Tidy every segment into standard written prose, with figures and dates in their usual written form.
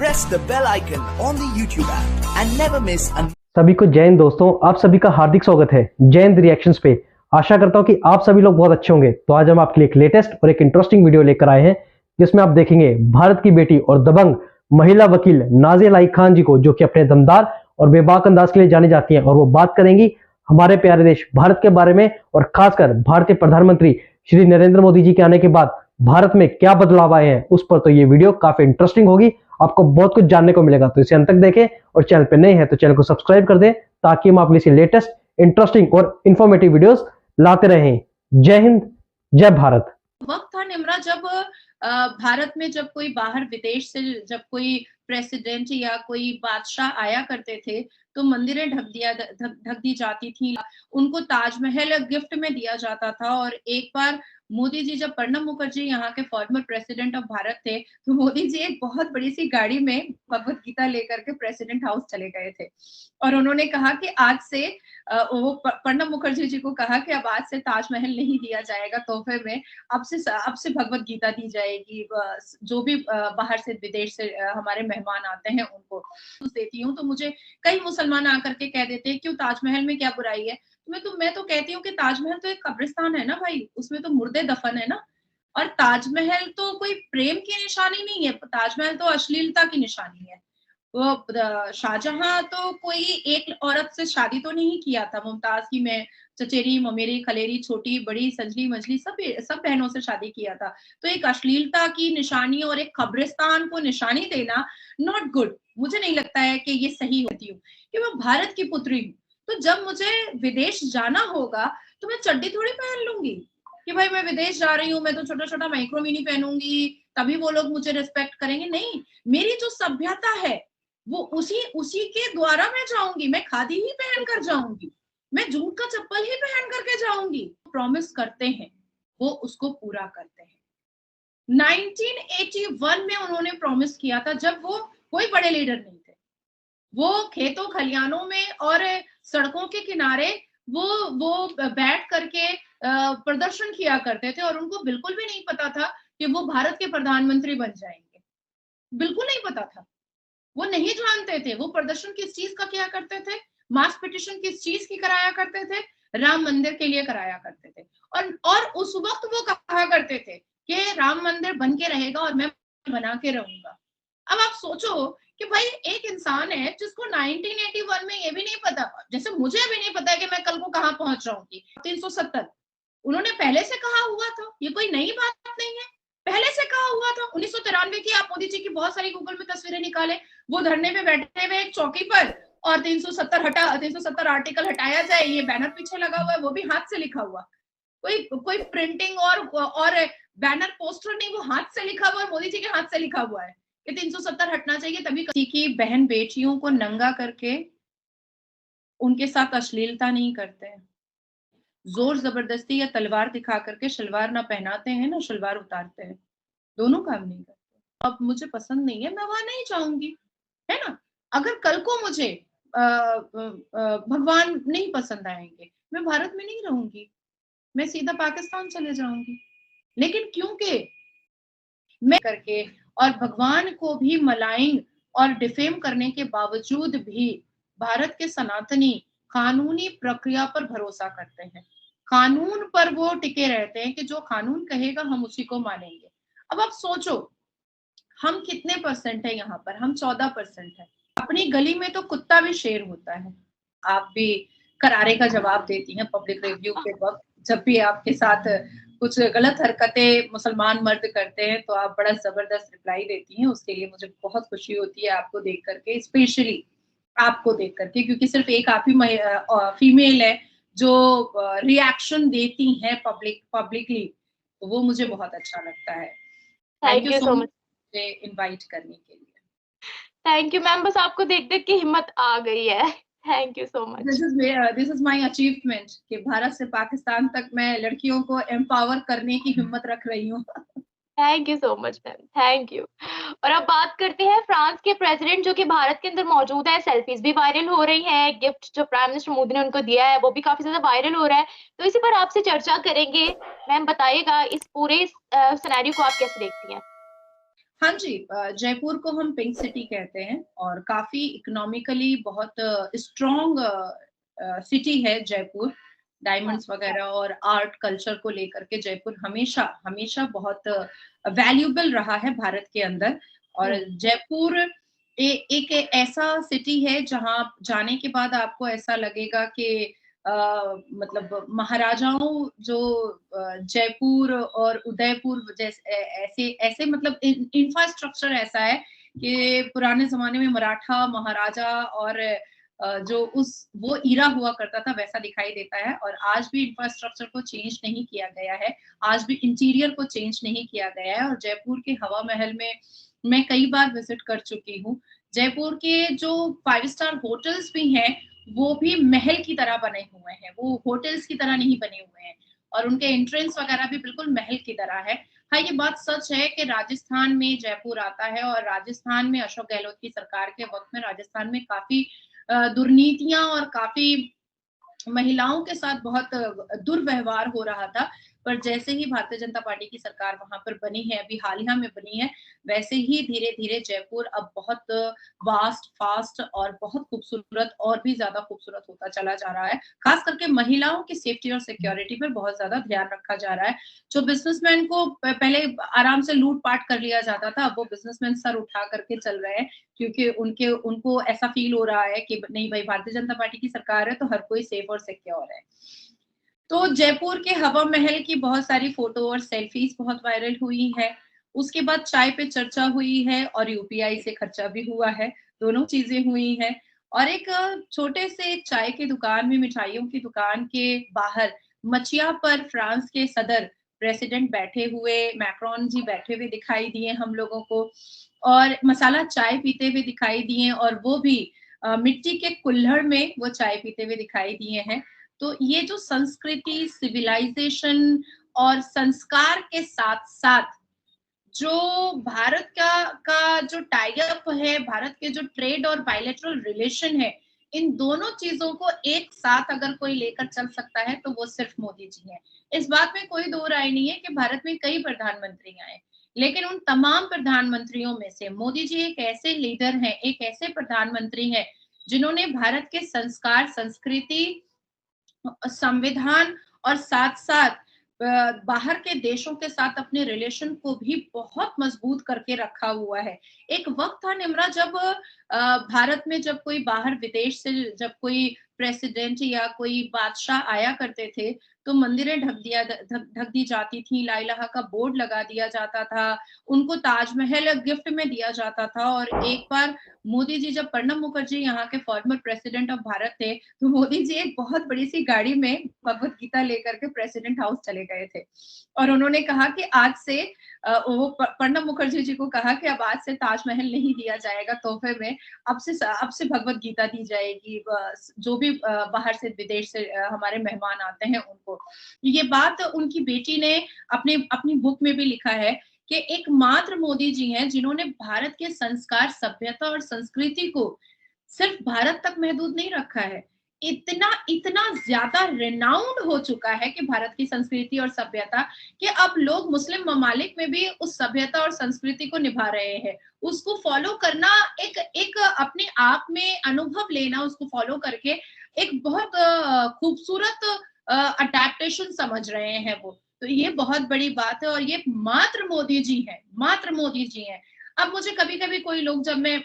press the bell icon on the YouTube app and never miss an सभी को जय हिंद दोस्तों, आप सभी का हार्दिक स्वागत है जय हिंद रिएक्शंस पे। आशा करता हूं कि आप सभी लोग बहुत अच्छे होंगे। तो आज हम आपके लिए एक लेटेस्ट और एक इंटरेस्टिंग वीडियो लेकर आए हैं जिसमें आप देखेंगे भारत की बेटी और दबंग महिला वकील नाज़िया इलाही खान जी को, जो कि अपने दमदार और बेबाक अंदाज के लिए जानी जाती हैं। और वो बात करेंगी हमारे प्यारे देश भारत के बारे में और खासकर भारतीय प्रधानमंत्री श्री नरेंद्र मोदी जी के आने के बाद भारत में क्या बदलाव आए हैं उस पर। तो ये वीडियो काफी इंटरेस्टिंग होगी, आपको बहुत कुछ जानने को मिलेगा। तो इसे अंत तक देखें और चैनल पे नए हैं तो चैनल को सब्सक्राइब कर दें ताकि हम आपके लिए लेटेस्ट इंटरेस्टिंग और इंफॉर्मेटिव वीडियोस लाते रहें। जय हिंद, जय भारत। वक्त था निम्रा जब भारत में जब कोई बाहर विदेश से जब कोई प्रेसिडेंट या कोई बादशाह आया करते थे तो मंदिरें ढक दी जाती थी, उनको ताजमहल गिफ्ट में दिया जाता था। और एक बार मोदी जी, जब प्रणब मुखर्जी यहाँ के फॉर्मर प्रेसिडेंट ऑफ भारत थे, तो मोदी जी एक बहुत बड़ी सी गाड़ी में भगवत गीता लेकर के प्रेसिडेंट हाउस चले गए थे और उन्होंने कहा कि आज से वो प्रणब मुखर्जी जी को कहा कि अब आज से ताजमहल नहीं दिया जाएगा तोहफे में, अब से भगवत गीता दी जाएगी। जो भी बाहर से विदेश से हमारे मेहमान आते हैं उनको देती हूँ। तो मुझे कई मुसलमान आकर के कह देते हैं क्यों ताजमहल में क्या बुराई है। मैं तो कहती हूँ कि ताजमहल तो एक कब्रिस्तान है ना भाई, उसमें तो मुर्दे दफन है ना। और ताजमहल तो कोई प्रेम की निशानी नहीं है, ताजमहल तो अश्लीलता की निशानी है। वो शाहजहां तो कोई एक औरत से शादी तो नहीं किया था, मुमताज की मैं चचेरी ममेरी खलेरी छोटी बड़ी संजली मजली सब बहनों से शादी किया था। तो एक अश्लीलता की निशानी और एक कब्रिस्तान को निशानी देना नॉट गुड। मुझे नहीं लगता है कि ये सही होती हूँ कि मैं भारत की पुत्री हूँ। तो जब मुझे विदेश जाना होगा तो मैं चड्डी थोड़ी पहन लूंगी कि भाई मैं विदेश जा रही हूँ, मैं तो छोटा छोटा माइक्रो मिनी पहनूंगी तभी वो लोग मुझे रिस्पेक्ट करेंगे। नहीं, मेरी जो सभ्यता है वो उसी के द्वारा मैं जाऊंगी। मैं खादी ही पहन कर जाऊंगी, मैं जूट का चप्पल ही पहन करके जाऊंगी। प्रॉमिस करते हैं वो उसको पूरा करते हैं। 1981 में उन्होंने प्रॉमिस किया था, जब वो कोई बड़े लीडर नहीं थे, वो खेतों खलियानों में और सड़कों के किनारे वो बैठ करके प्रदर्शन किया करते थे और उनको बिल्कुल भी नहीं पता था कि वो भारत के प्रधानमंत्री बन जाएंगे। बिल्कुल नहीं पता था, वो नहीं जानते थे। वो प्रदर्शन किस चीज का किया करते थे, मास पिटिशन किस चीज की कराया करते थे, राम मंदिर के लिए कराया करते थे। और उस वक्त वो कहा करते थे कि राम मंदिर बन के रहेगा और मैं बना के रहूंगा। अब आप सोचो कि भाई एक इंसान है जिसको 1981 में ये भी नहीं पता, जैसे मुझे भी नहीं पता है कि मैं कल को कहां पहुंच जाऊंगी। 370 उन्होंने पहले से कहा हुआ था, ये कोई नई बात नहीं है, पहले से कहा हुआ था। 1993 की आप मोदी जी की बहुत सारी गूगल में तस्वीरें निकाले, वो धरने में बैठे हुए एक चौकी पर और 370 आर्टिकल हटाया जाए, ये बैनर पीछे लगा हुआ है, वो भी हाथ से लिखा हुआ। कोई प्रिंटिंग और बैनर पोस्टर नहीं, वो हाथ से लिखा हुआ है, मोदी जी के हाथ से लिखा हुआ है कि 370 हटना चाहिए। तभी किसी की बहन बेटियों को नंगा करके उनके साथ अश्लीलता नहीं करते हैं, जोर जबरदस्ती या तलवार दिखा करके शलवार ना पहनाते हैं ना शलवार उतारते हैं, दोनों काम नहीं करते। अब मुझे पसंद नहीं है, मैं वहां नहीं जाऊंगी, है ना। अगर कल को मुझे भगवान नहीं पसंद आएंगे, मैं भारत में नहीं रहूंगी, मैं सीधा पाकिस्तान चले जाऊंगी। लेकिन क्योंकि मैं करके और भगवान को भी मलाइंग और डिफेम करने के बावजूद भी भारत के सनातनी कानूनी प्रक्रिया पर भरोसा करते हैं, कानून पर वो टिके रहते हैं कि जो कानून कहेगा हम उसी को मानेंगे। अब आप सोचो हम कितने परसेंट है यहाँ पर, हम 14% है। अपनी गली में तो कुत्ता भी शेर होता है। आप भी करारे का जवाब देती हैं पब्लिक रिव्यू के वक्त, जब भी आपके साथ कुछ गलत हरकतें मुसलमान मर्द करते हैं तो आप बड़ा जबरदस्त रिप्लाई देती हैं। उसके लिए मुझे बहुत खुशी होती है आपको देख करके, स्पेशली आपको देख करके, क्योंकि सिर्फ एक आप ही फीमेल है जो रिएक्शन देती हैं पब्लिकली, तो वो मुझे बहुत अच्छा लगता है। Thank you so much invite करने के लिए। थैंक यू मैम, बस आपको देख देख के हिम्मत आ गई है। Thank you so much. This is my achievement कि भारत से पाकिस्तान तक मैं लड़कियों को एम्पावर करने की हिम्मत रख रही हूँ। Thank you so much ma'am, thank you. और अब बात करते हैं फ्रांस के प्रेसिडेंट जो कि भारत के अंदर मौजूद है। सेल्फीज भी वायरल हो रही हैं, गिफ्ट जो प्राइम मिनिस्टर मोदी ने उनको दिया है वो भी काफी ज्यादा वायरल हो रहा है। तो इसी पर आपसे चर्चा करेंगे। मैम बताइएगा इस पूरे सिनेरियो को आप कैसे देखती हैं? हाँ जी, जयपुर को हम पिंक सिटी कहते हैं और काफ़ी इकोनॉमिकली बहुत स्ट्रॉन्ग सिटी है जयपुर। हाँ, डायमंड्स वगैरह और आर्ट कल्चर को लेकर के जयपुर हमेशा हमेशा बहुत वैल्यूएबल रहा है भारत के अंदर। और हुँ, जयपुर एक ऐसा सिटी है जहाँ जाने के बाद आपको ऐसा लगेगा कि अ, मतलब महाराजाओं जो जयपुर और उदयपुर जैसे ऐसे ऐसे मतलब इंफ्रास्ट्रक्चर ऐसा है कि पुराने जमाने में मराठा महाराजा और जो उस वो ईरा हुआ करता था वैसा दिखाई देता है। और आज भी इंफ्रास्ट्रक्चर को चेंज नहीं किया गया है, आज भी इंटीरियर को चेंज नहीं किया गया है। और जयपुर के हवा महल में मैं कई बार विजिट कर चुकी हूँ। जयपुर के जो 5 स्टार होटल्स भी हैं, वो भी महल की तरह बने हुए हैं, वो होटल्स की तरह नहीं बने हुए हैं। और उनके एंट्रेंस वगैरह भी बिल्कुल महल की तरह है। हाँ, ये बात सच है कि राजस्थान में जयपुर आता है और राजस्थान में अशोक गहलोत की सरकार के वक़्त में राजस्थान में काफ़ी दुर्नीतियाँ और काफ़ी महिलाओं के साथ बहुत दुर्व्यवहार हो रहा था। पर जैसे ही भारतीय जनता पार्टी की सरकार वहाँ पर बनी है, अभी हालिया में बनी है, वैसे ही धीरे-धीरे जयपुर अब बहुत वास्ट, फास्ट और बहुत खूबसूरत और भी ज़्यादा खूबसूरत होता चला जा रहा है। खास करके महिलाओं की सेफ्टी और सिक्योरिटी पर बहुत ज़्यादा ध्यान रखा जा रहा है। जो बिज़नेसमैन को पहले आराम से लूट-पाट कर लिया जाता था, अब वो बिज़नेसमैन सर उठा करके चल रहे हैं, क्योंकि उनके उनको ऐसा फ़ील हो रहा है कि नहीं भाई भारतीय जनता पार्टी की सरकार है तो हर कोई सेफ और सिक्योर है। तो जयपुर के हवा महल की बहुत सारी फ़ोटो और सेल्फीज़ बहुत वायरल हुई है। उसके बाद चाय पे चर्चा हुई है और यूपीआई से खर्चा भी हुआ है, दोनों चीज़ें हुई हैं। और एक छोटे से एक चाय की दुकान में मिठाइयों की दुकान के बाहर मचिया पर फ्रांस के सदर प्रेसिडेंट बैठे हुए, मैक्रोन जी बैठे हुए दिखाई दिए हम लोगों को और मसाला चाय पीते हुए दिखाई दिए और वो भी मिट्टी के कुल्हड़ में वो चाय पीते हुए दिखाई दिए हैं। तो ये जो संस्कृति, सिविलाइज़ेशन और संस्कार के साथ-साथ जो भारत का जो टाई अप है, भारत के जो ट्रेड और बायलैटरल रिलेशन है, इन दोनों चीज़ों को एक साथ अगर कोई लेकर चल सकता है, तो वो सिर्फ मोदी जी हैं। इस बात में कोई दो राय नहीं है कि भारत में कई प्रधानमंत्री आए, लेकिन उन तमाम प्रधानमंत्रियों में से मोदी जी एक ऐसे लीडर हैं, एक ऐसे प्रधानमंत्री हैं, जिन्होंने भारत के संस्कार, संस्कृति संविधान और साथ-साथ बाहर के देशों के साथ अपने रिलेशन को भी बहुत मजबूत करके रखा हुआ है। एक वक़्त था निम्रा जब भारत में जब कोई बाहर विदेश से जब कोई प्रेसिडेंट या कोई बादशाह आया करते थे, तो मंदिरें ढक दी जाती थी, ला इलाहा का बोर्ड लगा दिया जाता था, उनको ताजमहल गिफ्ट में दिया जाता था। और एक बार मोदी जी जब प्रणब मुखर्जी यहाँ के फॉर्मर प्रेसिडेंट ऑफ भारत थे, तो मोदी जी एक बहुत बड़ी-सी गाड़ी में भगवत गीता लेकर के प्रेसिडेंट हाउस चले गए थे। और उन्होंने कहा कि आज से वो प्रणब मुखर्जी जी को कहा कि अब आज से ताजमहल नहीं दिया जाएगा तोहफे में, अब से भगवत गीता दी जाएगी जो भी बाहर से विदेश से हमारे मेहमान आते हैं उनको। ये बात उनकी बेटी ने अपने अपनी बुक में भी लिखा है कि एकमात्र मोदी जी हैं जिन्होंने भारत के संस्कार, सभ्यता और संस्कृति को सिर्फ भारत तक महदूद नहीं रखा है। इतना इतना ज़्यादा रिनाउंड हो चुका है कि भारत की संस्कृति और सभ्यता कि अब लोग मुस्लिम ममालिक में भी उस सभ्यता और संस्कृति को निभा रहे हैं। उसको फ़ॉलो करना एक एक अपने आप में अनुभव लेना उसको फ़ॉलो करके एक बहुत खूबसूरत अडैप्टेशन समझ रहे हैं वो। तो ये बहुत बड़ी बात है और ये मात्र मोदी जी हैं, मात्र मोदी जी हैं। अब मुझे कभी-कभी कोई लोग जब मैं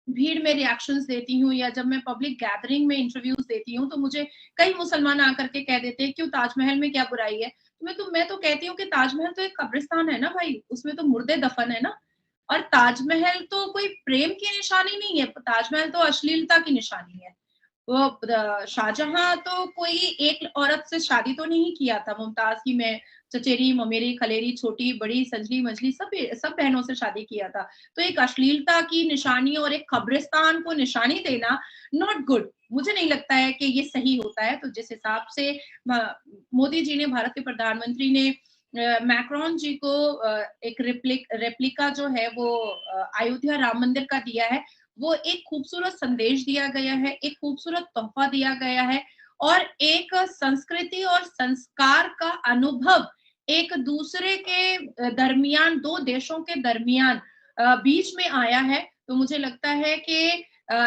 भीड़ में रिएक्शंस देती हूँ या जब मैं पब्लिक गैदरिंग में इंटरव्यूज़ देती हूँ, तो मुझे कई मुसलमान आकर के कह देते हैं, "क्यों ताजमहल में क्या बुराई है?" मैं तो कहती हूँ कि ताजमहल तो एक कब्रिस्तान है ना भाई, उसमें तो मुर्दे दफन है ना। और ताजमहल तो कोई प्रेम की निशानी नहीं है, ताजमहल तो अश्लीलता की निशानी है। वो शाहजहाँ तो कोई एक औरत से शादी तो नहीं किया था, मुमताज़ की मैं चचेरी, ममेरी, खलेरी, छोटी, बड़ी, संजली-मंजली सब बहनों से शादी किया था। तो एक अश्लीलता की निशानी और एक कब्रिस्तान को निशानी देना नॉट गुड। मुझे नहीं लगता है कि ये सही होता है। तो जिस हिसाब से म मोदी जी ने भारत के प्रधानमंत्री ने मैक्रोन जी को एक रेप्लिका जो है वो अयोध्या राम मंदिर का दिया है। वो एक खूबसूरत संदेश दिया गया है, एक खूबसूरत तोहफ़ा दिया गया है और एक संस्कृति और संस्कार का अनुभव एक दूसरे के दरमियान 2 देशों के दरमियान बीच में आया है, तो मुझे लगता है कि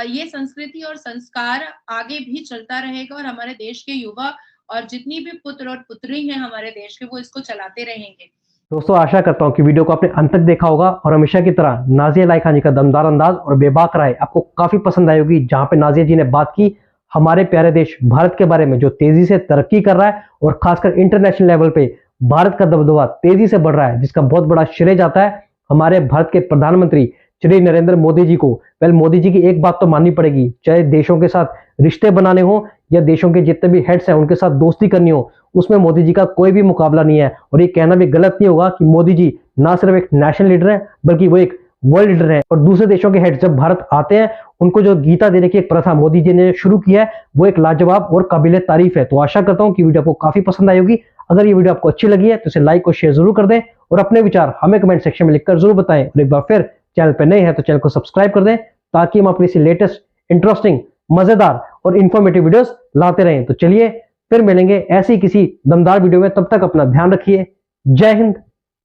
ये संस्कृति और संस्कार आगे भी चलता रहेगा और हमारे देश के युवा और जितनी भी पुत्र और पुत्री हैं हमारे देश के, वो इसको चलाते रहेंगे। दोस्तों आशा करता हूं कि वीडियो को आपने अंत तक देखा होगा और हमेशा की तरह नाज़िया इलाही खान जी का दमदार अंदाज और बेबाक राय आपको काफी पसंद आई होगी, जहां पे नाज़िया जी ने बात की हमारे प्यारे देश भारत के बारे में, जो तेजी से तरक्की कर रहा है और खासकर इंटरनेशनल लेवल पे भारत का दबदबा तेजी से बढ़ रहा है, जिसका बहुत बड़ा श्रेय जाता है हमारे भारत के प्रधानमंत्री श्री नरेंद्र मोदी जी को। वेल, मोदी जी की एक बात तो माननी पड़ेगी, चाहे देशों के साथ रिश्ते बनाने हो या देशों के जितने भी हेड्स हैं उनके साथ दोस्ती करनी हो, उसमें मोदी जी का कोई भी मुकाबला नहीं है। और ये कहना भी गलत नहीं होगा कि मोदी जी ना सिर्फ एक नेशनल लीडर है बल्कि वो एक वर्ल्ड लीडर है। और दूसरे देशों के हेड जब भारत आते हैं, उनको जो गीता देने की एक प्रथा मोदी जी ने शुरू किया है, वो एक लाजवाब और काबिले तारीफ है। तो आशा करता हूं कि वीडियो आपको काफी पसंद आई होगी। अगर ये वीडियो आपको अच्छी लगी है तो इसे लाइक और शेयर जरूर कर दें और अपने विचार हमें कमेंट सेक्शन में लिखकर जरूर बताएं। और एक बार फिर चैनल पर नए हैं तो चैनल को सब्सक्राइब कर दें, ताकि हम अपनी इसी लेटेस्ट, इंटरेस्टिंग, मजेदार और इंफॉर्मेटिव वीडियोस लाते रहें। तो चलिए फिर मिलेंगे ऐसी किसी दमदार वीडियो में, तब तक अपना ध्यान रखिए। जय हिंद,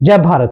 जय भारत।